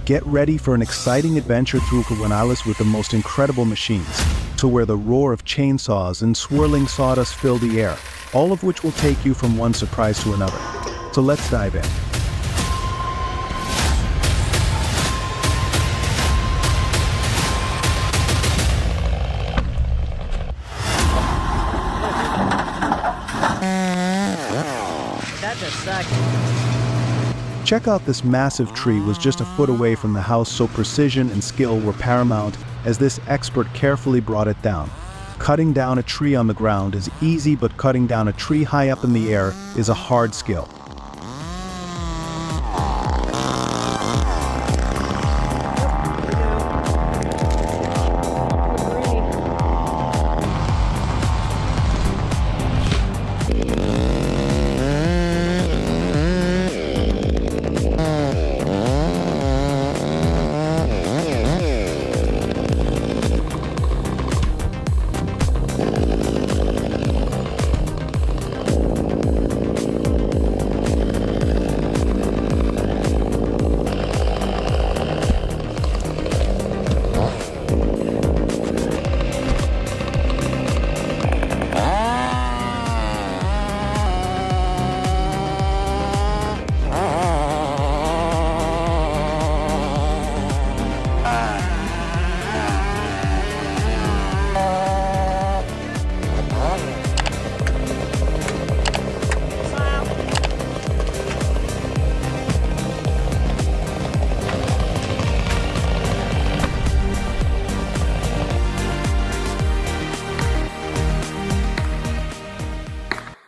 Get ready for an exciting adventure through Guanalis with the most incredible machines, to where the roar of chainsaws and swirling sawdust fill the air, all of which will take you from one surprise to another. So let's dive in. That just sucked. Check out this massive tree was just a foot away from the house, so precision and skill were paramount as this expert carefully brought it down. Cutting down a tree on the ground is easy, but cutting down a tree high up in the air is a hard skill.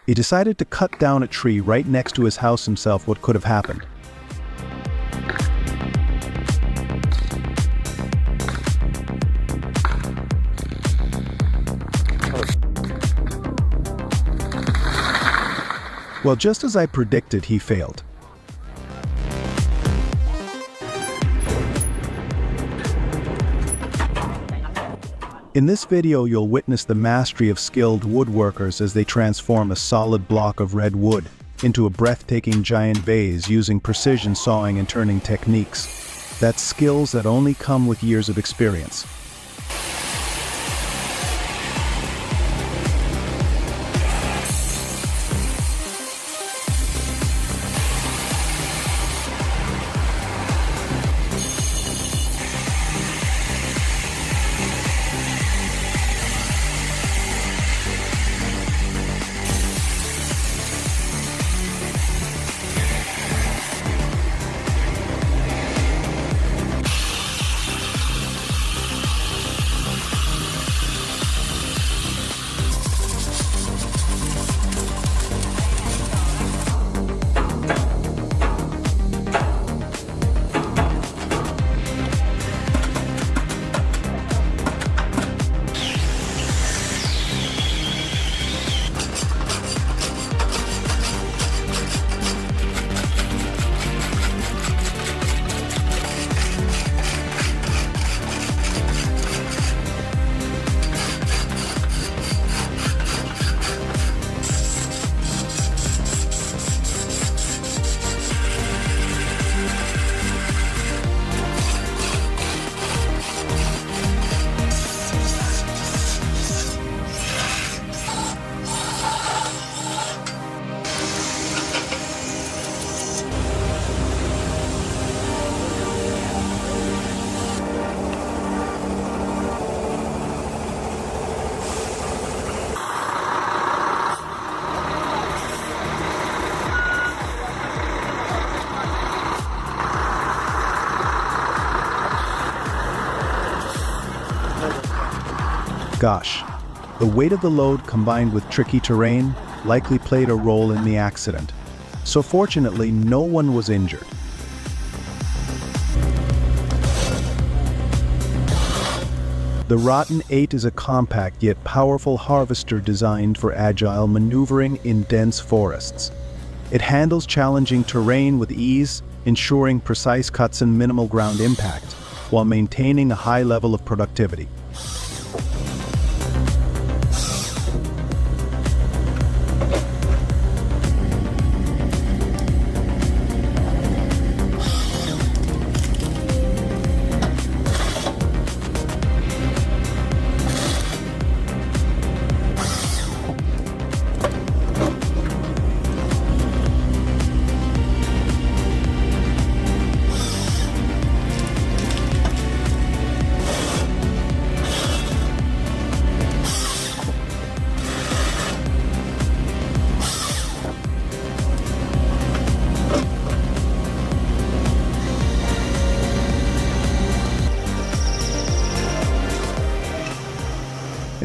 He decided to cut down a tree right next to his house himself. What could have happened? Well, just as I predicted, he failed. In this video, you'll witness the mastery of skilled woodworkers as they transform a solid block of red wood into a breathtaking giant vase using precision sawing and turning techniques. That's skills that only come with years of experience. Gosh, the weight of the load combined with tricky terrain likely played a role in the accident. So fortunately, no one was injured. The Rotten 8 is a compact yet powerful harvester designed for agile maneuvering in dense forests. It handles challenging terrain with ease, ensuring precise cuts and minimal ground impact, while maintaining a high level of productivity.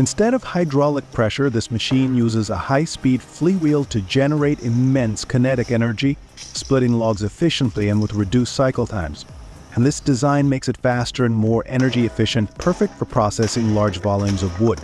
Instead of hydraulic pressure, this machine uses a high-speed flywheel to generate immense kinetic energy, splitting logs efficiently and with reduced cycle times. And this design makes it faster and more energy efficient, perfect for processing large volumes of wood.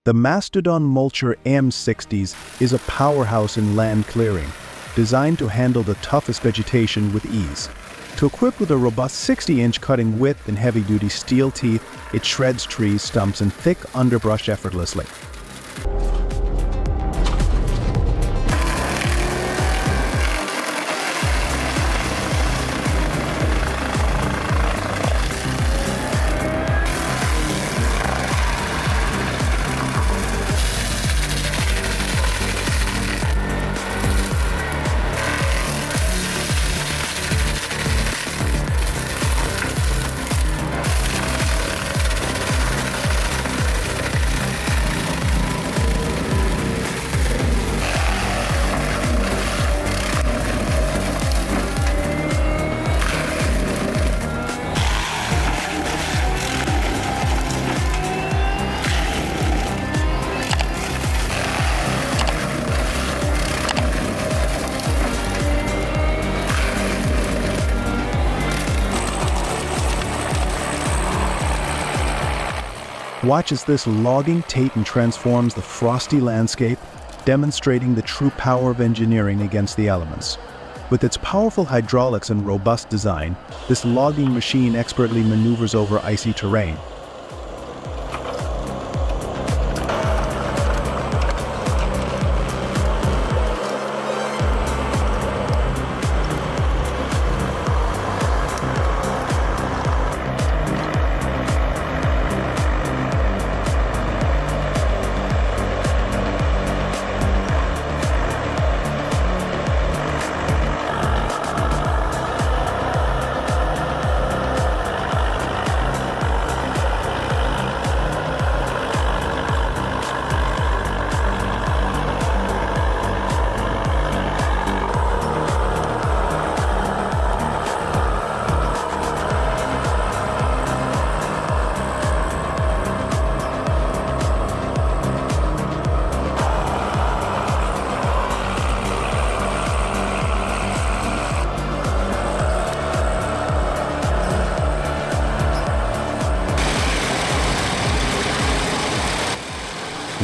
The Mastodon Mulcher M60s is a powerhouse in land clearing, designed to handle the toughest vegetation with ease. To equip with a robust 60-inch cutting width and heavy-duty steel teeth, it shreds trees, stumps, and thick underbrush effortlessly. Watch as this logging titan transforms the frosty landscape, demonstrating the true power of engineering against the elements. With its powerful hydraulics and robust design, this logging machine expertly maneuvers over icy terrain.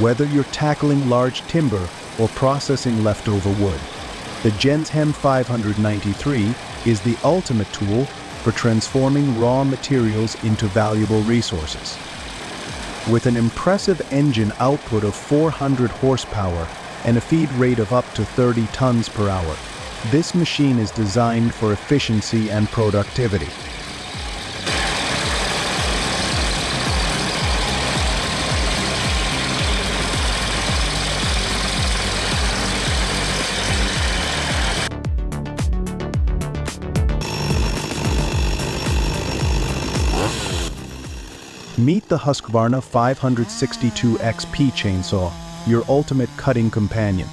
Whether you're tackling large timber or processing leftover wood, the Genshem 593 is the ultimate tool for transforming raw materials into valuable resources. With an impressive engine output of 400 horsepower and a feed rate of up to 30 tons per hour, this machine is designed for efficiency and productivity. Meet the Husqvarna 562 XP chainsaw, your ultimate cutting companion.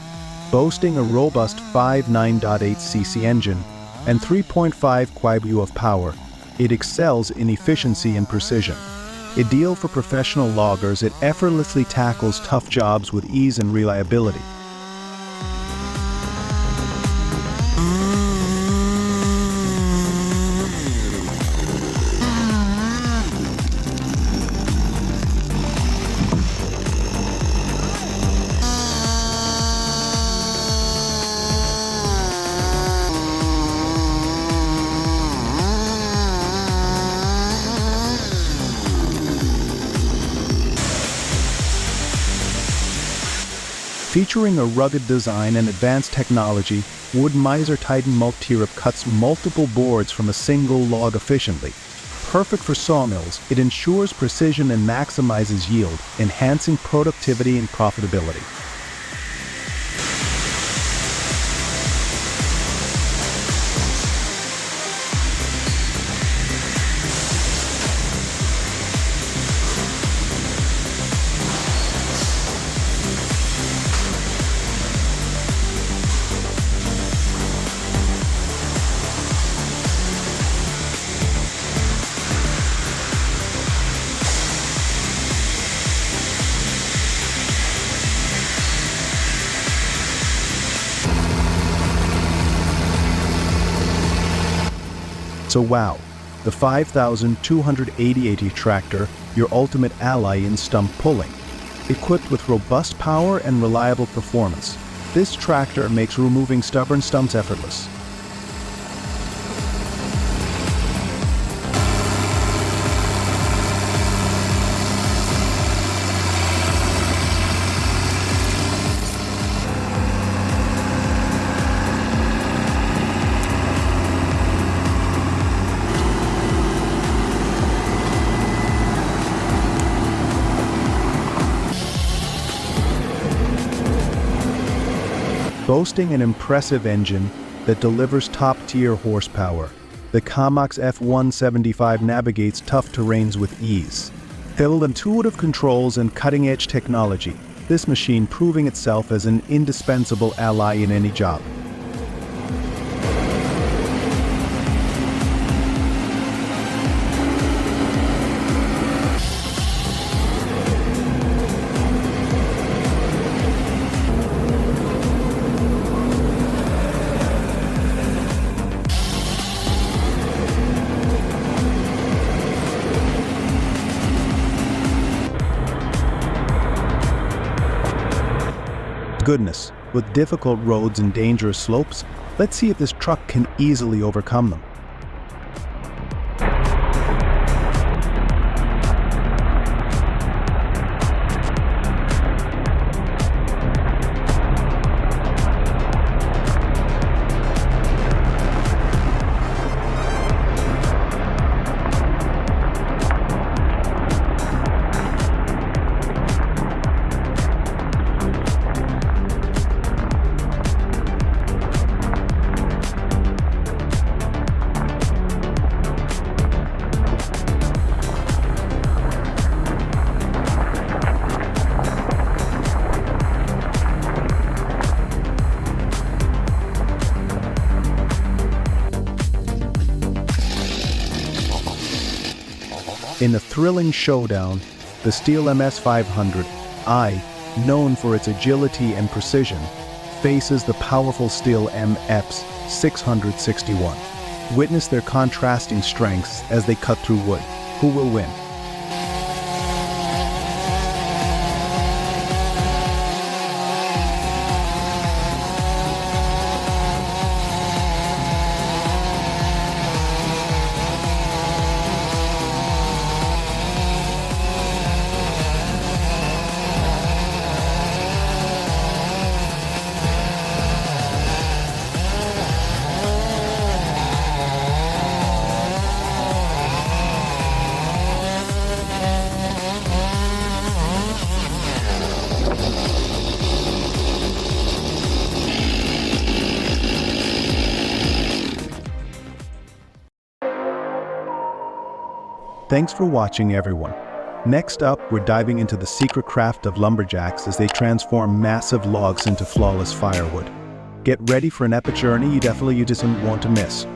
Boasting a robust 5.9.8 cc engine and 3.5 kW of power, it excels in efficiency and precision. Ideal for professional loggers, it effortlessly tackles tough jobs with ease and reliability. Featuring a rugged design and advanced technology, Wood Miser Titan Multi-Rip cuts multiple boards from a single log efficiently. Perfect for sawmills, it ensures precision and maximizes yield, enhancing productivity and profitability. So wow, the 5280 tractor, your ultimate ally in stump pulling. Equipped with robust power and reliable performance, this tractor makes removing stubborn stumps effortless. Boasting an impressive engine that delivers top-tier horsepower, the Kamax F175 navigates tough terrains with ease. Filled with intuitive controls and cutting-edge technology, this machine proving itself as an indispensable ally in any job. Goodness, with difficult roads and dangerous slopes, let's see if this truck can easily overcome them. In a thrilling showdown, the Steel MS-500i, known for its agility and precision, faces the powerful Steel MS-661. Witness their contrasting strengths as they cut through wood. Who will win? Thanks for watching, everyone. Next up, we're diving into the secret craft of lumberjacks as they transform massive logs into flawless firewood. Get ready for an epic journey you just don't want to miss.